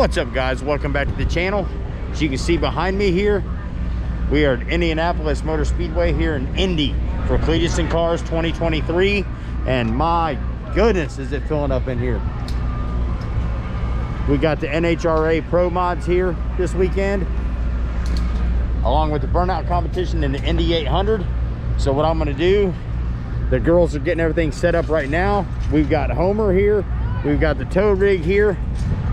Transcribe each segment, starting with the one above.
What's up, guys? Welcome back to the channel. As you can see behind me here, we are at Indianapolis Motor Speedway here in Indy for Cleetus and Cars 2023, and my goodness, is it filling up in here. We got the NHRA Pro Mods here this weekend, along with the burnout competition in the Indy 800. So what I'm going to do, the girls are getting everything set up right now. We've got Homer here, we've got the tow rig here.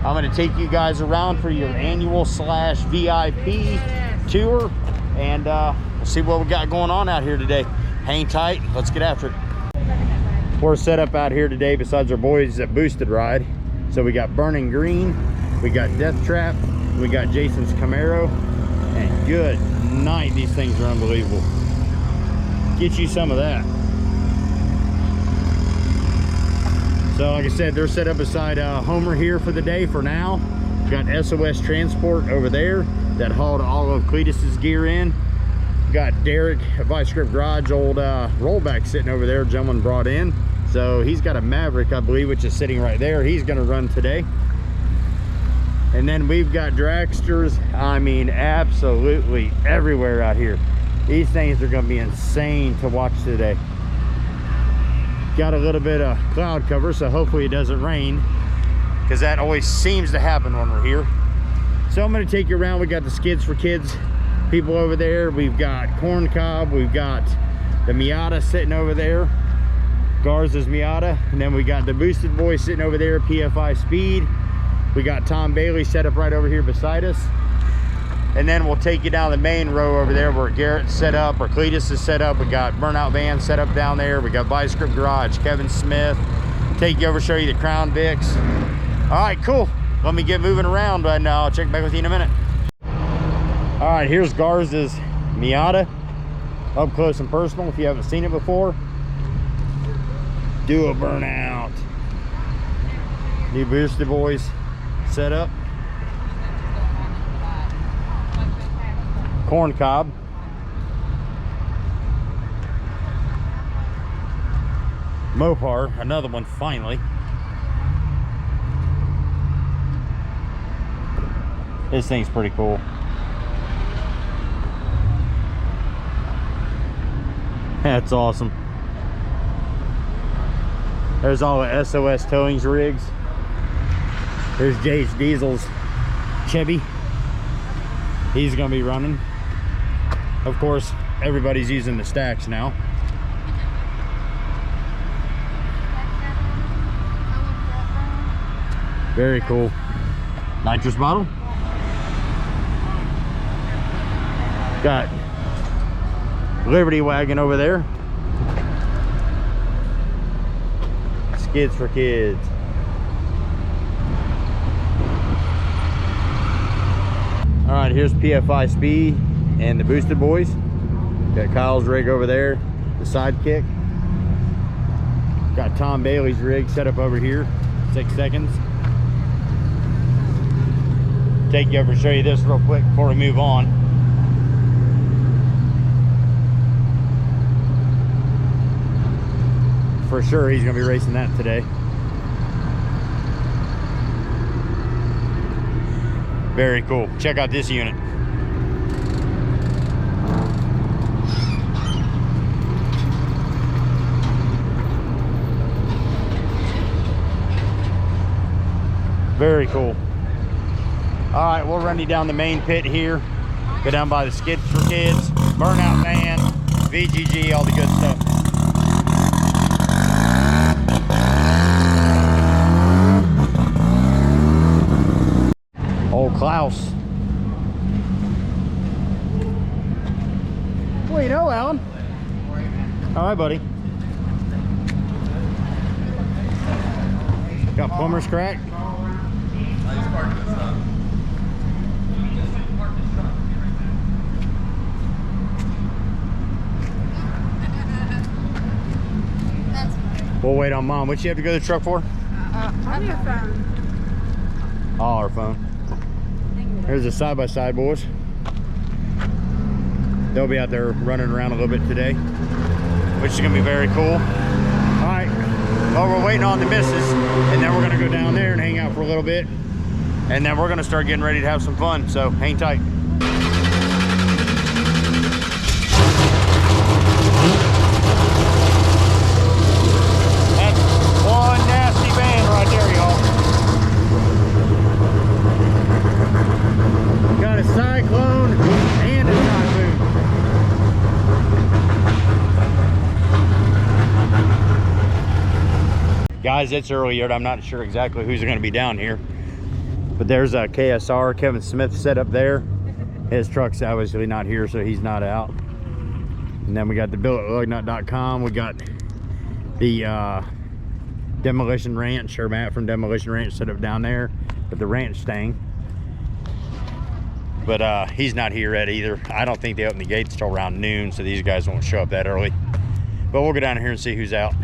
I'm going to take you guys around for your annual / VIP tour, and we'll see what we got going on out here today. Hang tight, let's get after it. We're set up out here today besides our boys at Boosted Ride. So we got Burning Green, we got Death Trap, we got Jason's Camaro, and good night, these things are unbelievable. Get you some of that. So like I said, they're set up beside Homer here for the day for now. Got SOS Transport over there that hauled all of Cleetus's gear in. Got Derek at Vice Grip Garage, old rollback sitting over there, gentleman brought in. So he's got a Maverick, I believe, which is sitting right there. He's gonna run today. And then we've got dragsters, I mean, absolutely everywhere out here. These things are gonna be insane to watch today. Got a little bit of cloud cover, so hopefully it doesn't rain, because that always seems to happen when we're here. So I'm going to take you around. We got the Skids for Kids people over there. We've got Corn Cob. We've got the Miata sitting over there, Garza's Miata. And then we got the Boosted Boys sitting over there, PFI Speed. We got Tom Bailey set up right over here beside us. And then we'll take you down the main row over there where Garrett's set up, or Cleetus is set up. We got Burnout Van set up down there. We got Vice Grip Garage, Kevin Smith. Take you over, show you the Crown Vics. All right, cool. Let me get moving around, and I'll check back with you in a minute. All right, here's Garza's Miata, up close and personal. If you haven't seen it before, do a burnout. New Boosted Boys set up. Corn Cob. Mopar, another one finally. This thing's pretty cool. That's awesome. There's all the SOS Towings rigs. There's Jace Diesel's Chevy. He's gonna be running. Of course, everybody's using the stacks now. Very cool. Nitrous bottle. Got Liberty Wagon over there. Skids for Kids. All right, here's PFI Speed and the Boosted Boys. Got Kyle's rig over there, the Sidekick. Got Tom Bailey's rig set up over here, 6 seconds. Take you over and show you this real quick before we move on. For sure, he's gonna be racing that today. Very cool. Check out this unit. Very cool. All right, we'll run you down the main pit here. Go down by the Skids for Kids, Burnout Van, VGG, all the good stuff. Old Klaus. Well, you know, Alan. All right, buddy. Got plumber's crack. We'll wait on Mom. What you have to go to the truck for? On your phone. Oh, our phone. Here's the side-by-side boys. They'll be out there running around a little bit today, which is gonna be very cool. All right, well, we're waiting on the missus, and then we're gonna go down there and hang out for a little bit. and then we're gonna start getting ready to have some fun. So hang tight. That's one nasty van right there, y'all. Got a cyclone and a typhoon. Guys, it's early yet. I'm not sure exactly who's going to be down here, but there's a KSR, Kevin Smith, set up there. His truck's obviously not here, so he's not out. And then we got the bill@lugnut.com. We got the Demolition Ranch, or Matt from Demolition Ranch set up down there with the ranch thing. But he's not here yet either. I don't think they open the gates till around noon, so these guys won't show up that early. But we'll go down here and see who's out.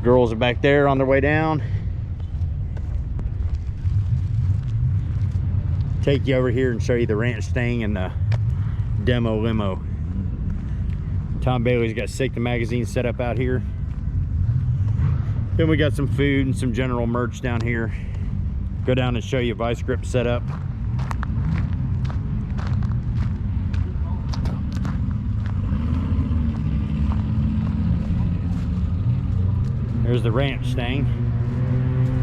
Girls are back there on their way down. Take you over here and show you the ranch thing and the demo limo. Tom Bailey's got Sick the Magazine set up out here. Then we got some food and some general merch down here. Go down and show you Vice Grip setup. There's the ranch thing.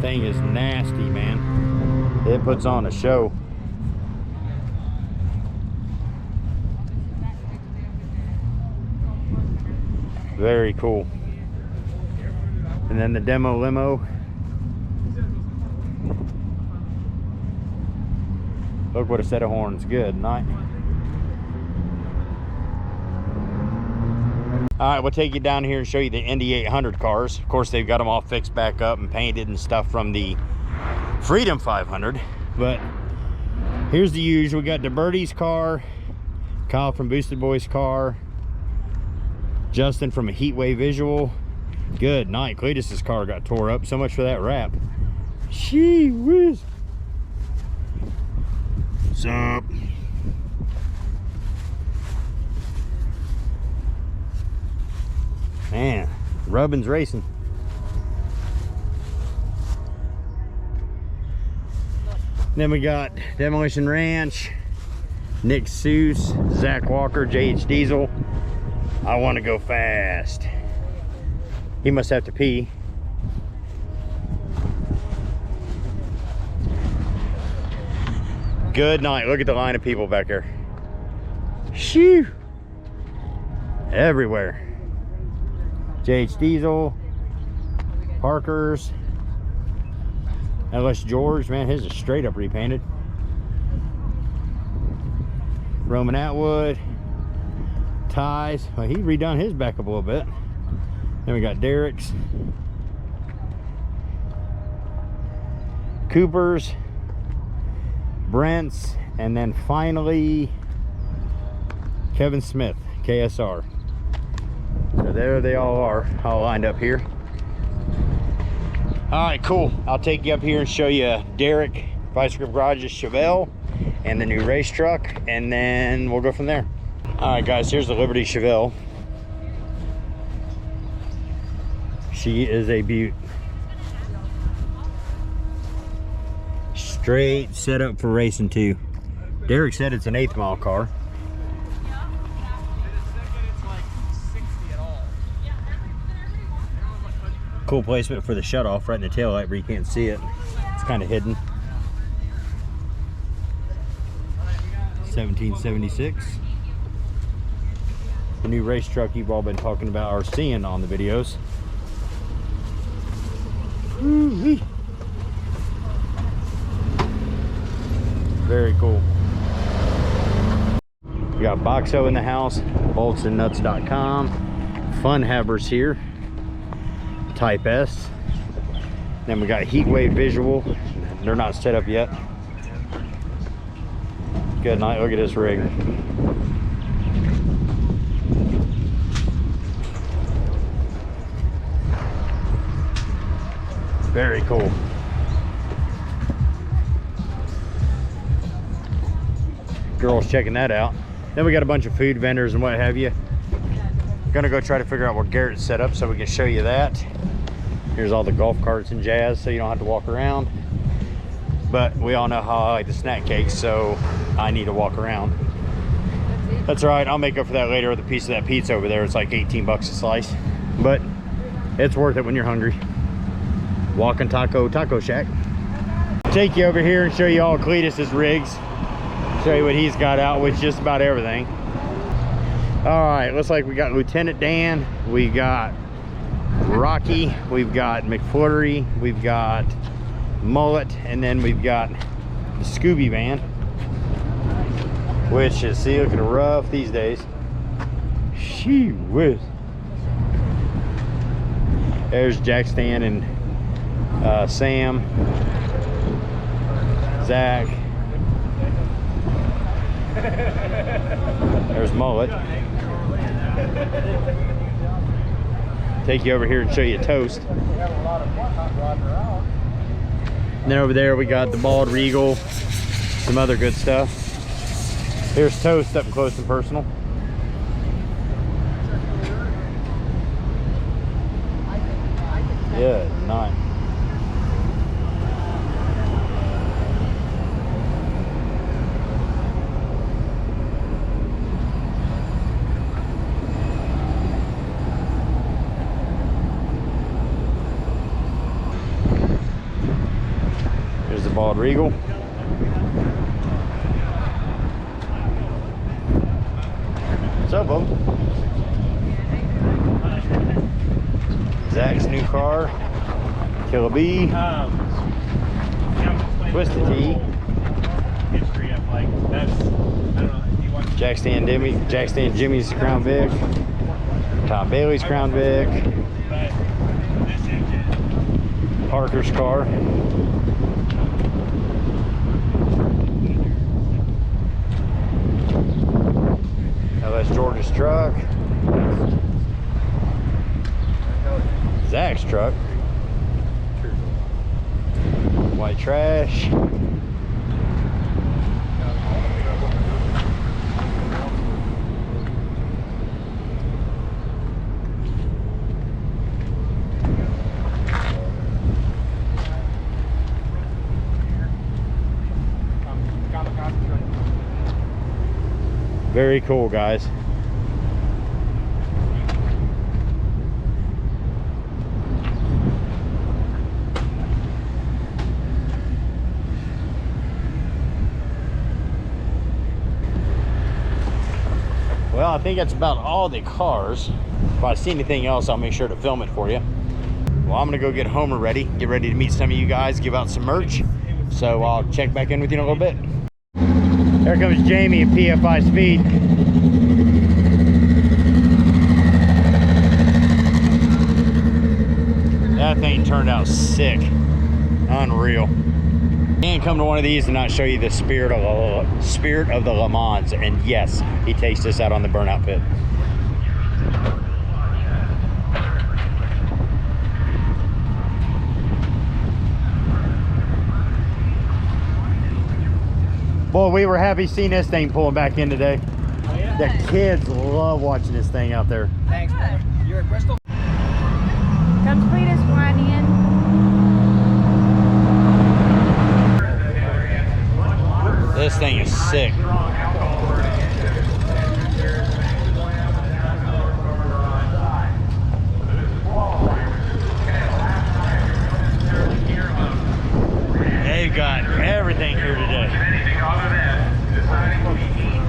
Thing is nasty, man. It puts on a show. Very cool. And then the demo limo. Look what a set of horns. Good night. All right, we'll take you down here and show you the Indy 800 cars. Of course, they've got them all fixed back up and painted and stuff from the Freedom 500. But here's the usual. We got DeBerti's car, Kyle from Boosted Boys' car, Justin from a Heatwave Visual. Good night. Cleetus's car got tore up. So much for that wrap. Gee whiz. What's up? Man, Rubbin's racing. Then we got Demolition Ranch, Nick Seuss, Zach Walker, JH Diesel. I want to go fast. He must have to pee. Good night. Look at the line of people back there. Shoo! Everywhere. JH Diesel, Parker's, LS George, man, his is straight up repainted. Roman Atwood, Ties, well, he redone his back up a little bit. Then we got Derek's, Cooper's, Brent's, and then finally Kevin Smith, KSR. So there they all are, all lined up here. All right, cool. I'll take you up here and show you Derek, Vice Grip Garage's Chevelle, and the new race truck, and then we'll go from there. All right, guys, here's the Liberty Chevelle. She is a beaut. Straight set up for racing too. Derek said it's an 8th mile car. Cool placement for the shutoff right in the tail light where you can't see it. It's kind of hidden. 1776. The new race truck you've all been talking about or seeing on the videos. Woo-wee. Very cool. We got Boxo in the house, boltsandnuts.com. Fun Habbers here. Type S. Then we got Heatwave Visual. They're not set up yet. Good night. Look at this rig. Very cool. Girls checking that out. Then we got a bunch of food vendors and what have you. Gonna go try to figure out where Garrett's set up so we can show you that. Here's all the golf carts and jazz, so you don't have to walk around. But we all know how I like the snack cakes, so I need to walk around. That's all right, I'll make up for that later with a piece of that pizza over there. It's like 18 bucks a slice, but it's worth it when you're hungry. Walking Taco Shack. Take you over here and show you all Cleetus's rigs. Show you what he's got out with just about everything. All right, looks like we got Lieutenant Dan, we got Rocky, we've got McFlurry, we've got Mullet, and then we've got the Scooby van, which is, see, looking rough these days. She whiz. There's Jack Stan and Sam, Zach. There's Mullet. Take you over here and show you Toast. And then over there we got the Bald Regal, some other good stuff. Here's Toast up close and personal. Yeah, nice. Here's the Bald Regal. What's up, bub? Zach's new car, Killer B, Twisted T, Jack Stan Jimmy's Crown Vic, Tom Bailey's Crown Vic, Parker's car, now that's George's truck, Zach's truck, white trash, very cool, guys. Well, I think that's about all the cars. If I see anything else, I'll make sure to film it for you. Well, I'm gonna go get Homer ready, get ready to meet some of you guys, give out some merch. So I'll check back in with you in a little bit. There comes Jamie at PFI Speed. That thing turned out sick. Unreal. Can't come to one of these and not show you the spirit of the Le Mans. And yes, he takes us out on the burnout pit. Boy, we were happy seeing this thing pulling back in today. Oh, yeah? The kids love watching this thing out there. Thanks, man. You're at Bristol? Comes Cleetus flying in. This thing is sick. They've got everything here today. Anything other than deciding the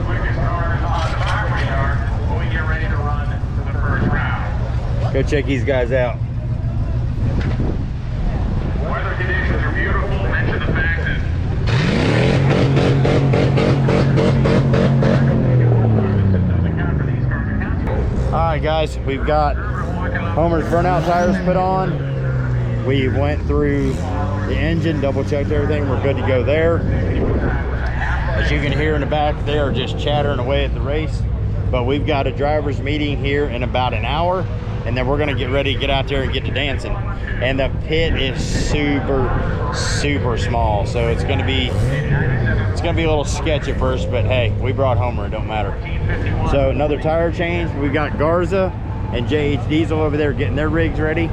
quickest cars on the factory yard when we get ready to run to the first round. Go check these guys out. Weather conditions are beautiful. Mention the fact that Alright guys, we've got Homer's burnout tires put on. We went through the engine, double checked everything, we're good to go there. As you can hear in the back, they are just chattering away at the race. But we've got a driver's meeting here in about an hour, and then we're gonna get ready to get out there and get to dancing. And the pit is super small, so it's gonna be a little sketch at first, but hey, we brought Homer, it don't matter. So another tire change. We've got Garza and JH Diesel over there getting their rigs ready.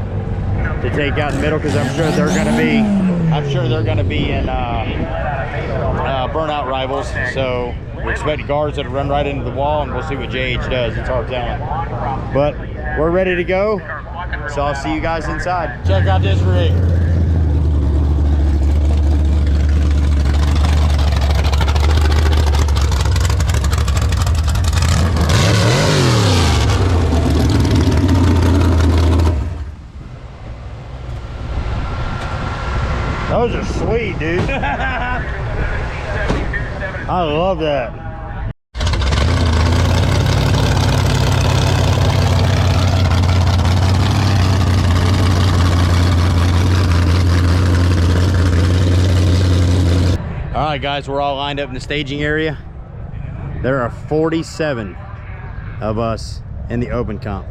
to take out in the middle, because I'm sure they're going to be in burnout rivals. So we expect guards that run right into the wall, and we'll see what JH does. It's hard telling. But we're ready to go. So I'll see you guys inside. Check out this rig. Those are sweet, dude. I love that. All right, guys, we're all lined up in the staging area. There are 47 of us in the open comp.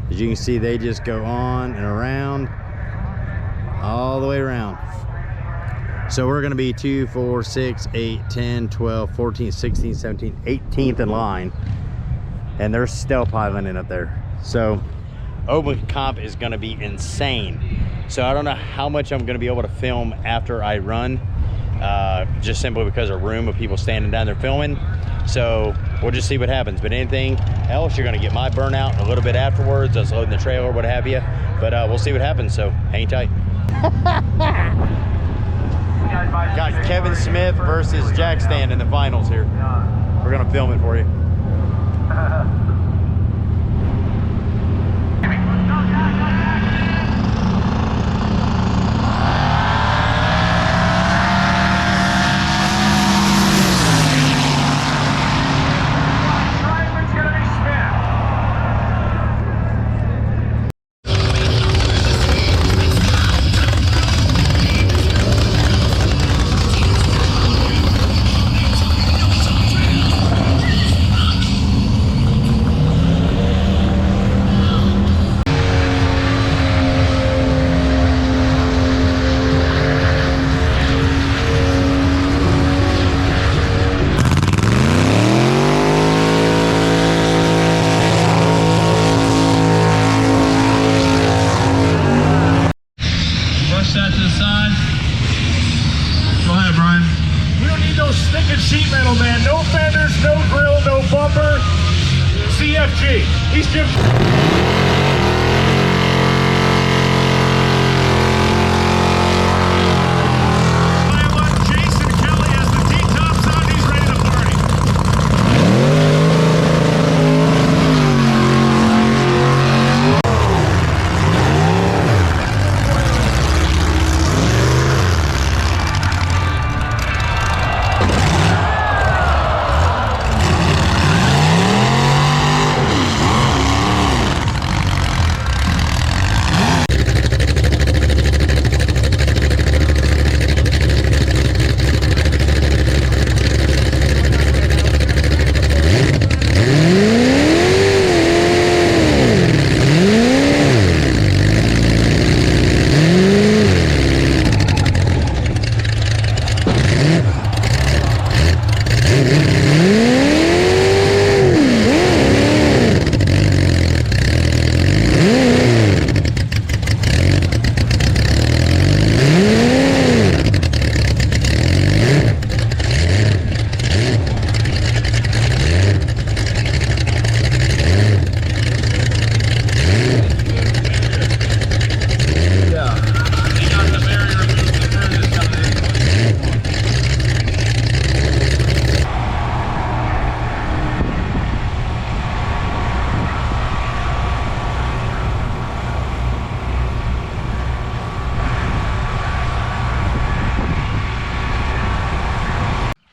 As you can see, they just go on and around, all the way around. So we're gonna be 2, 4, 6, 8, 10, 12, 14, 16, 17, 18th in line. And they're still piling in up there. So open comp is gonna be insane. So I don't know how much I'm gonna be able to film after I run, just simply because of room of people standing down there filming. So we'll just see what happens. But anything else, you're gonna get my burnout a little bit afterwards, us loading the trailer, what have you. But we'll see what happens, so hang tight. Got Kevin Smith versus Jack Stand in the finals here. We're gonna film it for you. Sheet metal, man. No fenders, no grill, no bumper. CFG. He's Jim. Jason Kelly has the T-tops on. He's ready to party.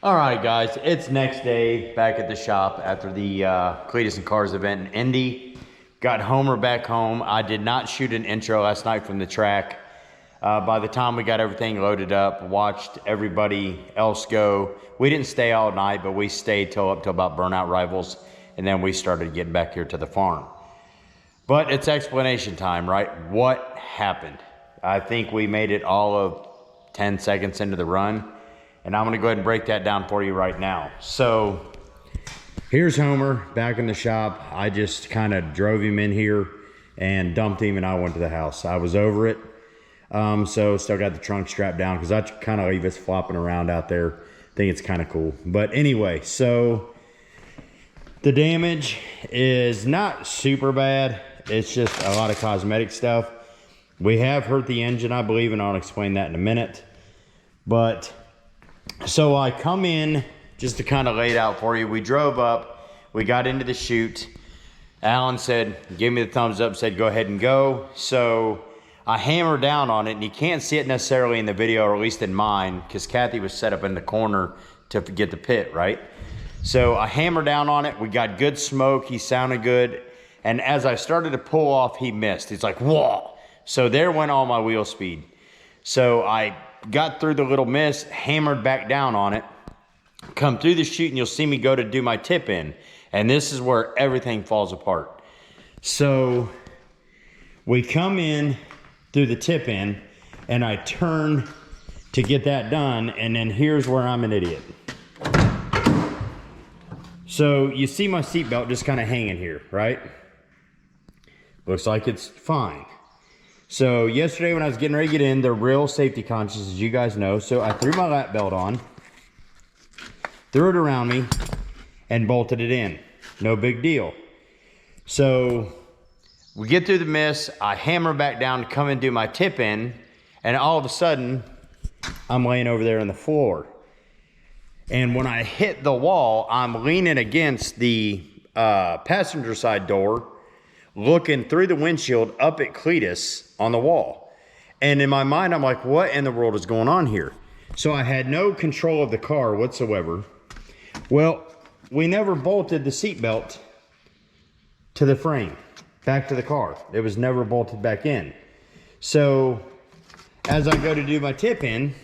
All right, guys, it's next day back at the shop after the Cleetus and Cars event in Indy. Got Homer back home. I did not shoot an intro last night from the track. By the time we got everything loaded up, watched everybody else go. We didn't stay all night, but we stayed up till about burnout rivals, and then we started getting back here to the farm. But it's explanation time, right? What happened? I think we made it all of 10 seconds into the run. And I'm gonna go ahead and break that down for you right now. So here's Homer back in the shop. I just kind of drove him in here and dumped him, and I went to the house. I was over it. So still got the trunk strapped down because I kind of leave us flopping around out there. I think it's kind of cool. But anyway, so the damage is not super bad. It's just a lot of cosmetic stuff. We have hurt the engine, I believe, and I'll explain that in a minute. But so I come in, just to kind of lay it out for you. We drove up, we got into the chute. Alan said, gave me the thumbs up, said go ahead and go. So I hammered down on it, and you can't see it necessarily in the video, or at least in mine, because Kathy was set up in the corner to get the pit, right? So I hammered down on it, we got good smoke, he sounded good. And as I started to pull off, he missed. He's like, whoa. So there went all my wheel speed. So I got through the little miss, hammered back down on it, come through the chute, and you'll see me go to do my tip in. And this is where everything falls apart. So we come in through the tip in, and I turn to get that done, and then here's where I'm an idiot. So you see my seatbelt just kind of hanging here, right? Looks like it's fine. So yesterday when I was getting ready to get in, they're real safety conscious, as you guys know. So I threw my lap belt on, threw it around me, and bolted it in. No big deal. So we get through the miss, I hammer back down to come and do my tip in, and all of a sudden, I'm laying over there on the floor. And when I hit the wall, I'm leaning against the passenger side door, looking through the windshield up at Cleetus on the wall. And in my mind, I'm like, what in the world is going on here? So I had no control of the car whatsoever. Well, we never bolted the seatbelt to the frame, back to the car. It was never bolted back in. So as I go to do my tip in,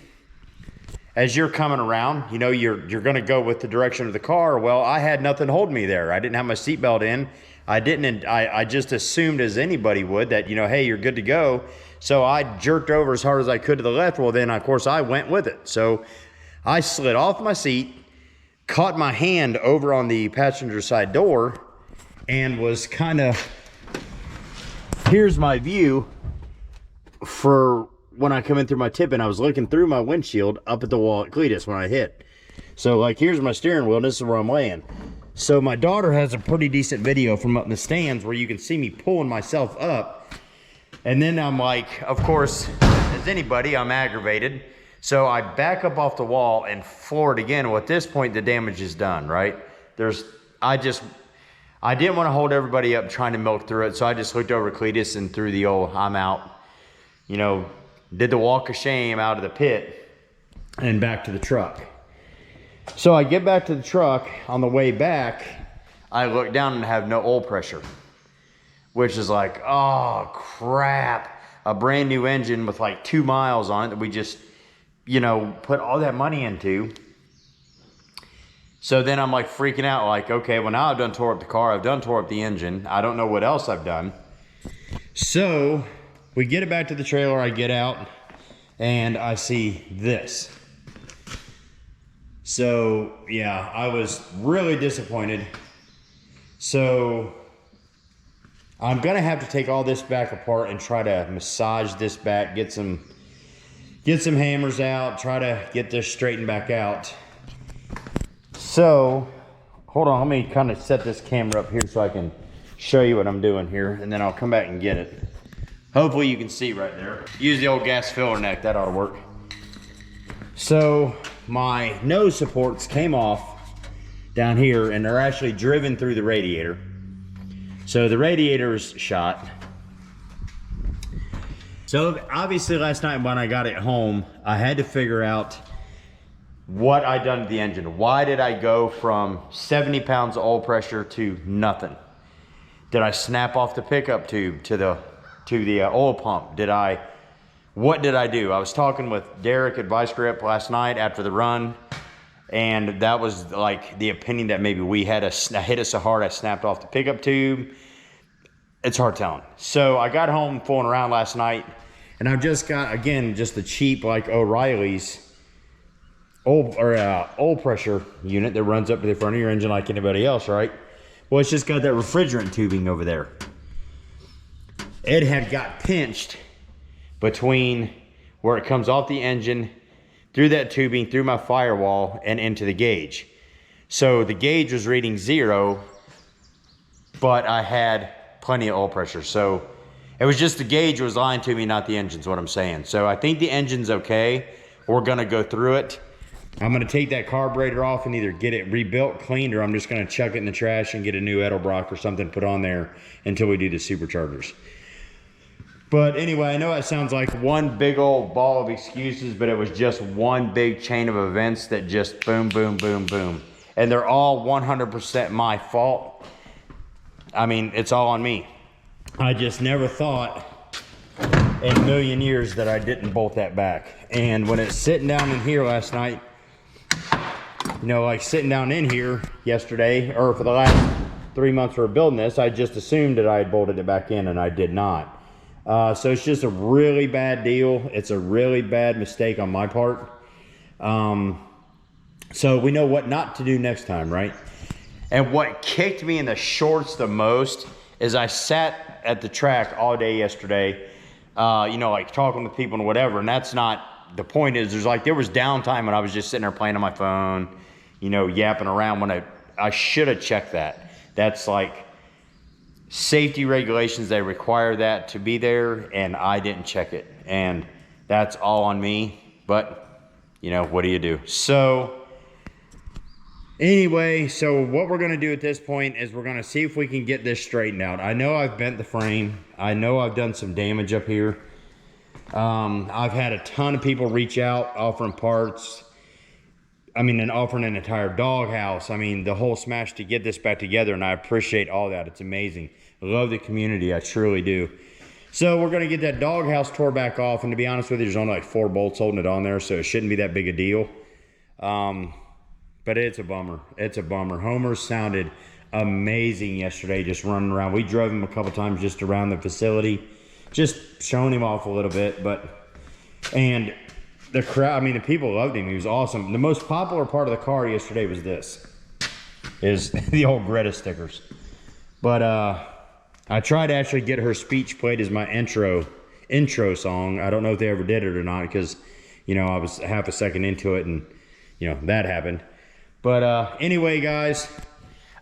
as you're coming around, you know, you're gonna go with the direction of the car. Well, I had nothing holding me there. I didn't have my seatbelt in. I just assumed, as anybody would, that, you know, hey, you're good to go. So I jerked over as hard as I could to the left. Well, then of course I went with it. So I slid off my seat, caught my hand over on the passenger side door, and was kind of, here's my view for when I come in through my tip, and I was looking through my windshield up at the wall at Cleetus when I hit. So like, here's my steering wheel, and this is where I'm laying. So my daughter has a pretty decent video from up in the stands where you can see me pulling myself up. And then I'm like, of course, as anybody, I'm aggravated. So I back up off the wall and floor it again. Well, at this point, the damage is done, right? I didn't want to hold everybody up trying to milk through it. So I just looked over at Cleetus and threw the old, I'm out, you know, did the walk of shame out of the pit and back to the truck. So I get back to the truck. On the way back, I look down and have no oil pressure, which is like, oh crap, a brand new engine with like 2 miles on it that we just, you know, put all that money into. So then I'm like freaking out, like, okay, well now I've done tore up the car, I've done tore up the engine, I don't know what else I've done. So we get it back to the trailer, I get out, and I see this. So yeah, I was really disappointed. So I'm gonna have to take all this back apart and try to massage this back, get some hammers out, try to get this straightened back out. So hold on, let me kind of set this camera up here so I can show you what I'm doing here, and then I'll come back and get it. Hopefully you can see right there. Use the old gas filler neck, that ought to work. So my nose supports came off down here, and they're actually driven through the radiator. So the radiator's shot. So obviously last night when I got it home, I had to figure out what I'd done to the engine. Why did I go from 70 pounds of oil pressure to nothing? Did I snap off the pickup tube to the oil pump? What did I do? I was talking with Derek at Vice Grip last night after the run, and that was like the opinion that maybe I hit it so hard I snapped off the pickup tube. It's hard telling. So I got home fooling around last night, and I've just got, again, just the cheap like O'Reilly's oil pressure unit that runs up to the front of your engine like anybody else, right? Well, it's just got that refrigerant tubing over there. It had got pinched between where it comes off the engine, through that tubing, through my firewall, and into the gauge. So the gauge was reading 0, but I had plenty of oil pressure. So it was just the gauge was lying to me, not the engine's what I'm saying. So I think the engine's okay. We're gonna go through it. I'm gonna take that carburetor off and either get it rebuilt, cleaned, or I'm just gonna chuck it in the trash and get a new Edelbrock or something put on there until we do the superchargers. But anyway, I know that sounds like one big old ball of excuses, but it was just one big chain of events that just boom, boom, boom, boom. And they're all 100% my fault. I mean, it's all on me. I just never thought in a million years that I didn't bolt that back. And when it's sitting down in here last night, you know, like sitting down in here yesterday, or for the last 3 months we were building this, I just assumed that I had bolted it back in, and I did not. So it's just a really bad deal. It's a really bad mistake on my part. So we know what not to do next time, right? And what kicked me in the shorts the most is I sat at the track all day yesterday, you know, like talking with people and whatever. And that's not, the point is, there was downtime when I was just sitting there playing on my phone, you know, yapping around when I should have checked that. That's like safety regulations, they require that to be there, and I didn't check it. And that's all on me, but you know, what do you do? So anyway, so what we're gonna do at this point is we're gonna see if we can get this straightened out. I know I've bent the frame. I know I've done some damage up here. I've had a ton of people reach out offering parts. I mean, and offering an entire doghouse. I mean, the whole smash to get this back together, and I appreciate all that. It's amazing. I love the community, I truly do. So we're gonna get that doghouse tore back off, and to be honest with you, there's only like 4 bolts holding it on there, so it shouldn't be that big a deal. But it's a bummer. It's a bummer. Homer sounded amazing yesterday, just running around. We drove him a couple times just around the facility, just showing him off a little bit, and the crowd, I mean, the people loved him. He was awesome. The most popular part of the car yesterday was the old Greta stickers. But I tried to actually get her speech played as my intro song. I don't know if they ever did it or not, because, you know, I was half a second into it and, you know, that happened. But anyway, guys,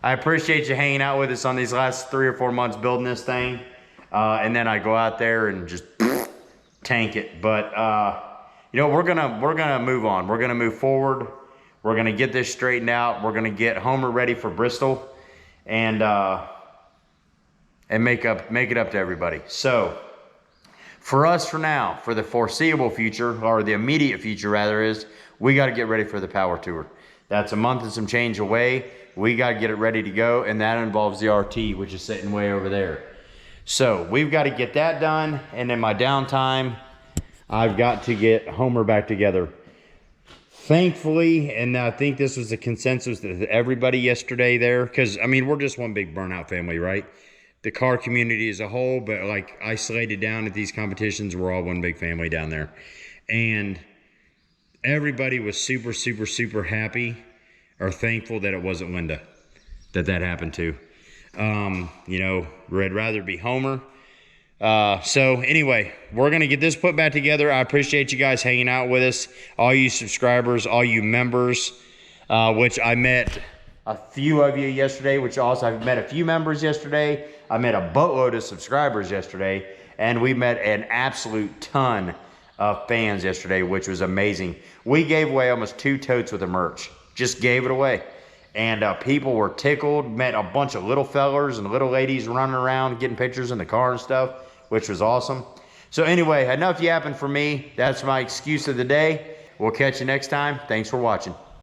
I appreciate you hanging out with us on these last 3 or 4 months building this thing. And then I go out there and just tank it. But you know, we're gonna move on. We're gonna move forward. We're gonna get this straightened out. We're gonna get Homer ready for Bristol, and make it up to everybody. So for us, for now, for the foreseeable future, or the immediate future rather, is we got to get ready for the Power Tour. That's a month and some change away. We got to get it ready to go, and that involves the RT, which is sitting way over there. So we've got to get that done, and in my downtime, I've got to get Homer back together. Thankfully, and I think this was a consensus with everybody yesterday there, because, I mean, we're just one big burnout family, right? The car community as a whole, but like isolated down at these competitions, we're all one big family down there. And everybody was super, super, super happy or thankful that it wasn't Linda that happened to. You know, I'd rather be Homer. So anyway, we're going to get this put back together. I appreciate you guys hanging out with us, all you subscribers, all you members, which I met a few of you yesterday, which also I've met a few members yesterday. I met a boatload of subscribers yesterday, and we met an absolute ton of fans yesterday, which was amazing. We gave away almost 2 totes with the merch, just gave it away. And people were tickled, met a bunch of little fellers and little ladies running around getting pictures in the car and stuff, which was awesome. So anyway, enough yapping for me. That's my excuse of the day. We'll catch you next time. Thanks for watching.